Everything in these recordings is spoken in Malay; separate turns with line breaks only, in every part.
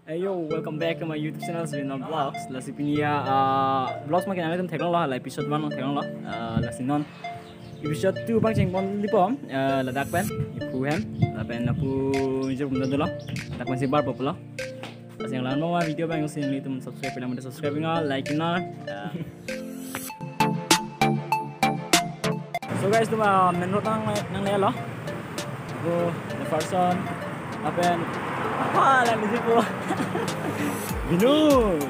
Hey yo, welcome back to my YouTube channel Vinom Vlogs. Lasi pinia vlogs makin ada tem lah episode 1 thekong lah. Lasi non episode 2 bang ceng pon lipom ladak pen ipu hem lapen napu jur bunda dulu. Tak masih bar popular. Lasi yang lain mau video bang usin ini tum subscribe pila muda subscribe ngal like ngal. So guys tu menurut nang lelo. Go the first one lapen apa lah di situ. Binut.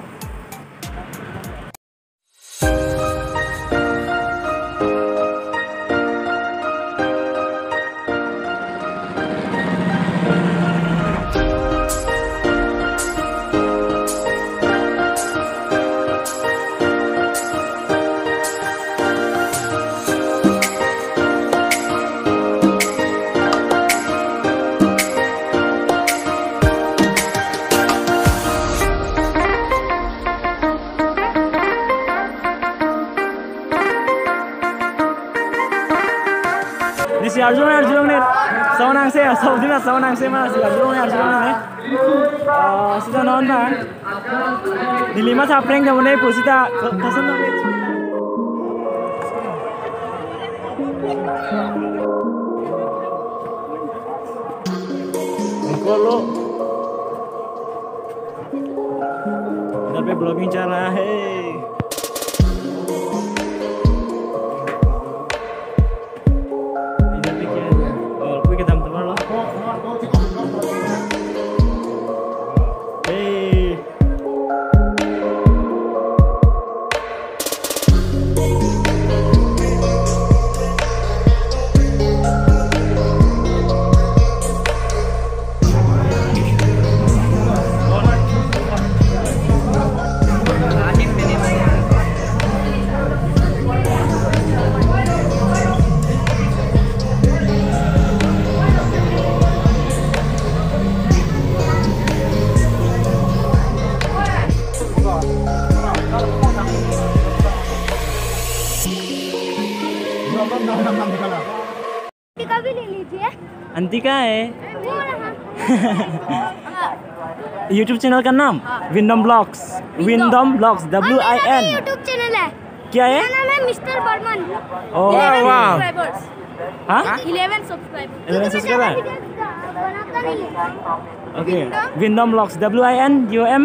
Si Arjun nih, sawanang saya, saudina sawanang saya mana si Arjun nih. Sudah nonton. Di 5 sapreng kamu nih pusita kasan nih. Kalau tapi vlogging cara hey.
Antika भी ले लीजिए।
अंतिका है YouTube channel का नाम विंडम blogs WIN
YouTube channel है।
क्या है?
मेरा नाम है मिस्टर बर्मन।
ओह वाह।
11 सब्सक्राइबर।
11 सब्सक्राइबर।
बनाता नहीं है।
ओके विंडम ब्लॉग्स WINDOM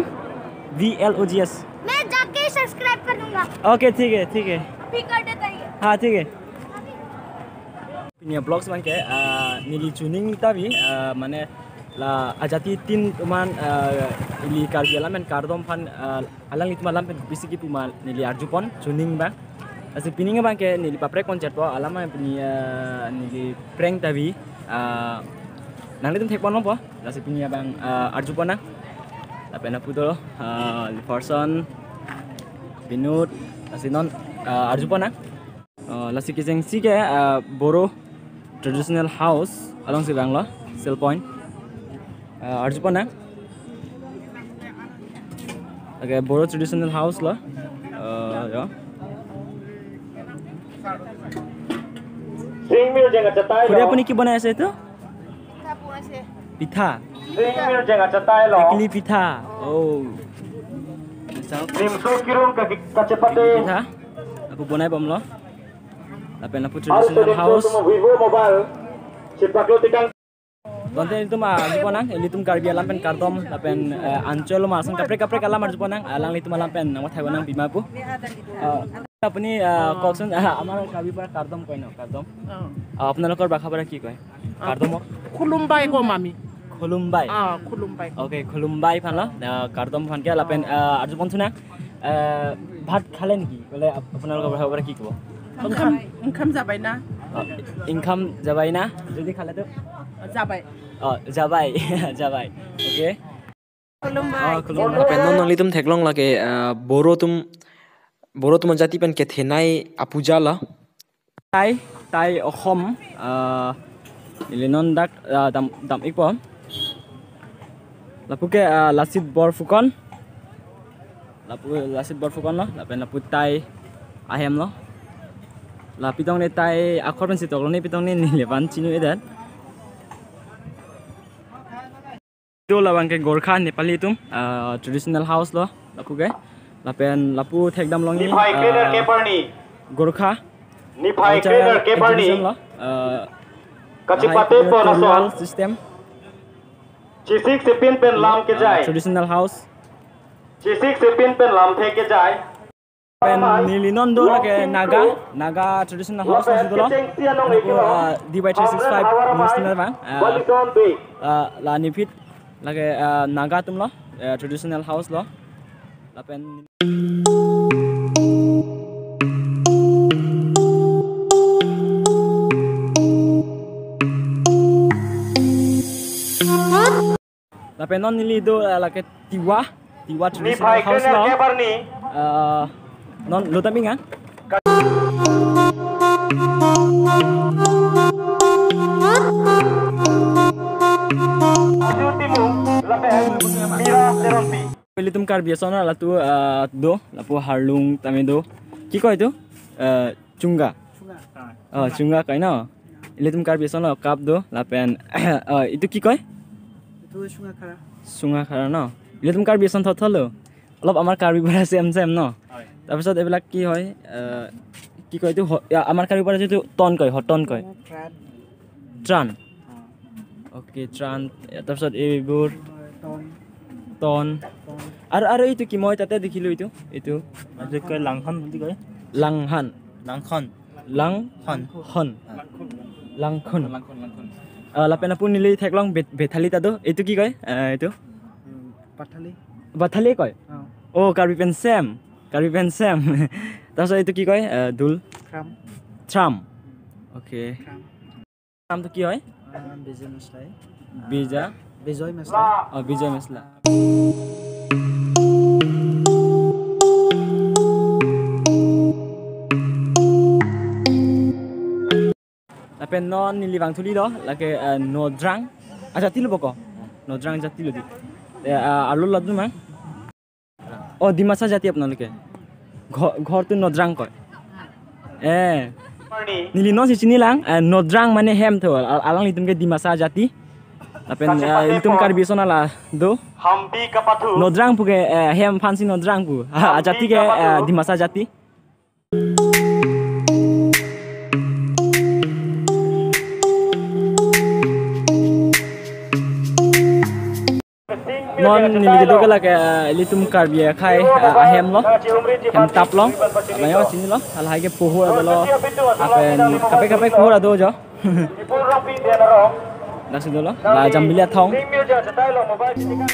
VLOGS।
मैं जाके सब्सक्राइब कर दूंगा।
ओके ठीक है
अभी कर देता है।
हाँ ठीक है punya vlog seman kayak nili tuning tapi mana la ajati tin tuman ili karbiala men kardom pan alang itu malam pen bisiki tuman nili arjupon tuning bang asli pininga bang kayak nili paprek konser po alama punya nili prank tapi nang itu tek pono po asli punya bang arjupon nang tapi na puto person binut asli non arjupon nang lasi kiseng si kayak boro traditional house along si Bangla Sell Point Arjupon na okay boro traditional house lah ya Kuda apa ni ki banaya sa ito? Pitha Ekli pitha oh pitha aku banaya bom lo Lapen na po traditional house. Donte itu mah juponang, elitum karbi alam pen kardom, lapen ancol masang kapre alam juponang, alang itu malam pen nama Taiwanang bima pu. Apa ni koksun amar karbi par kardom koi no kardom. Apna lokor bakha bara ki koi? Kardom
Khulumbai ko mami.
Khulumbai.
Khulumbai.
Okay, khulumbai pan lo. Kardom pan ke lapen arjupon suna. Bhat khalen ki? Bole apna lokor bakha bara ki ko?
Income जाबाय ना
income जाबाय ना jadi खाला tuh
जाबाय
जाबाय oke
खुलुमबाय
पेन नली तुम थेकलों लगे बोरो तुम जाति पेन के थेनाई अपूजा ला ताई अखम इलेनन दाक दाम इको लापुके लासित बरफुकन ला लापेन लापु ताई ahem lo la pitong ne tai akhor pen sitok lo ne pitong ne ni levan chinu edan Itu lawang ke Gorkha Nepali tum traditional house lo lapu ke lapen lapu thekdam longi Gorkha
Niphai Keller Keparni Kachipate Ponasol
system
Chisik Sepin Pen Lam ke jai
traditional house
Chisik Sepin Pen Lam the ke jai
pen Nilinondo lake Naga traditional house na sidolo DY365 national bang la nipit lage Naga tum lo traditional house lo lapen lapen non nili do lage Tiwa traditional house lo non lo tapi nggak Pili tum kar biasa na latu do lapu harlung tame do ki koi itu cunga cunga kai na ili tum kar biasa na kap do lapen itu ki koi
Itu
sunga khara na ili tum kar biasa thalo অলপ আমাৰ কাৰ্বি পৰা চেম ন তাৰপিছত এইবিলাক কি হয় কি কয় এইটো আমাৰ কাৰ্বি পৰা যেটো টন কয় হটন কয় ট্ৰান ওকে ট্ৰান তাৰপিছত এইবোৰ টন আৰু এইটো কি মই তাতে দেখিলো এইটো
আজি কয় লাংখন বুলি কয়
লাংহান লাংখন লাপেনা পুনিলি থেকলং বেথালি তাদো এইটো কি কয় এইটো বাথালি কয় ও কাৰ্বি পেন সেম তাৰপিছত এইটো কি কয় দুল ট্ৰাম ওকে নামটো কি হয় বিজয় মেছলা lapen non nilibang thuli do lake nodrang aja tilu boko nodrang jati lo di alu ladu mang oh dimasa jati apnalike ঘর তো নদ্রাং কয় nili no sini lang nodrang mane hem tho alang litumke dimasa jati lapen litum karbi sonala do
Hampi Kapathu
nodrang puke hem fansi nodrang pu jati ke dimasa jati non nili gitu kala ke litum karbi khai ahem lo hem tap lo ayo sini lo alhai ke pohur ado apen kape pohur ado jo
Ipul Rampi Denarong
nasi dolo la jambilia thong
Tingmil ja jatai lo mobile kitikan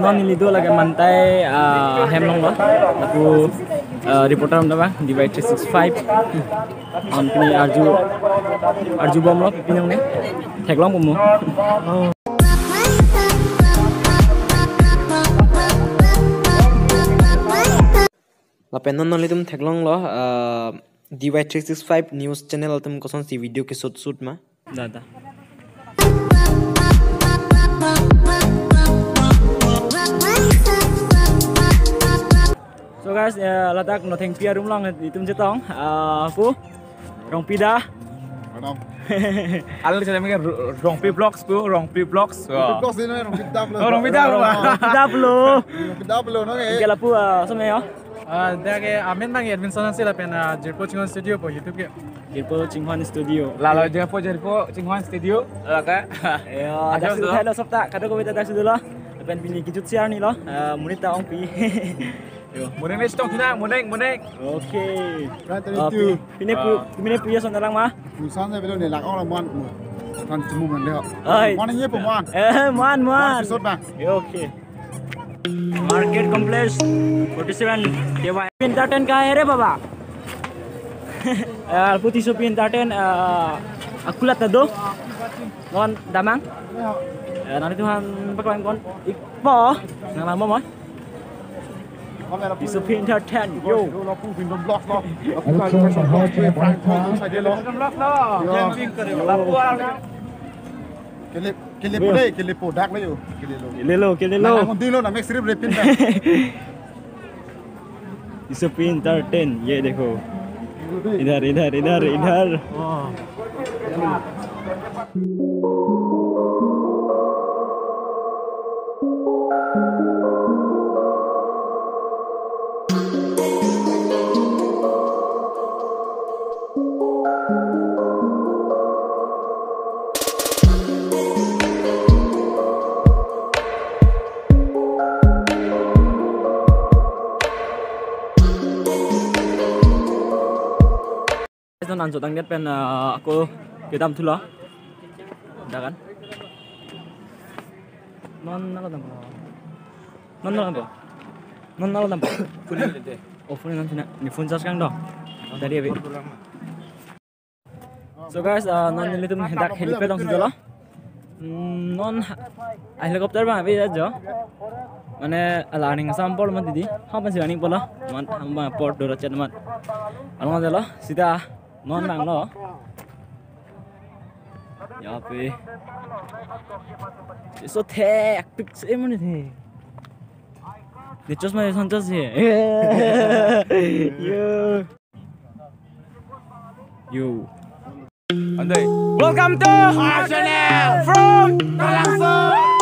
non nili do lagi mantai hemlong lo aku reporter om bang di DY365 on pini arju bom lo pinang ne theklong pomo lapen non nili tum theklong lo DY365 news channel tum koson si video ke shoot ma dada So guys, latak no thank pia rum long itum jetong aku rong pida
Alang saya mikir Rongpi Vlogs bu, Rongpi Vlogs.
Vlogs ini orang pidap loh.
Orang pidap loh.
Pidap loh, nong
Kala pu sama yo
Dia ke amin bang Edwin Sonan sih lah pena Jirpo Cinghuan Studio po YouTube ke.
Jirpo Cinghuan Studio.
Lalu Jirpo Cinghuan Studio, laka.
Ya, ada sudah hello sabta. Kado ko beta dak sudah lo. Pen pini kijut siar ni lo. Munita ong pi.
Muneng ni stong kina, muneng.
Oke.
Right itu.
Pini punya sondalang mah.
Musan saya bilang ni lak orang muan. Kan cemu mandek. Muan ini pemuan.
Muan.
Episode bang.
Oke. Market complex 47 dewa entertain ka hai re baba puti sopi entertain akulat do ngon damang nanti tuhan pakai kon ikpo nang mo mo Isu pintar ten yo.
Lo pu pin dom block lo. Lo pu kan lo shot block je Frank sai dia lo.
Camping करे वाला
के ले po dak lo yo. Ke le lo. Nah, ngon lo na make strip repin dah.
Isu pintar ten ये देखो. इधर. Anso tang net pen aku kita tuh loh, dah kan? Non nalo tampo. Oh phone nanti nak, ni phone charge kang dong. Dari abi. So guys, non ini tuh hendak helipad dong situ loh. Non helikopter bang abi aja. Mana landing sampel man tadi, apa sih landing pola? Man hamba port dora chat man. Alhamdulillah deh loh, sida. Non bang lo, यहाँ पे so hectic sih mana nih, dicos mana santai sih, yo, Andai, welcome to our channel from Talang Song.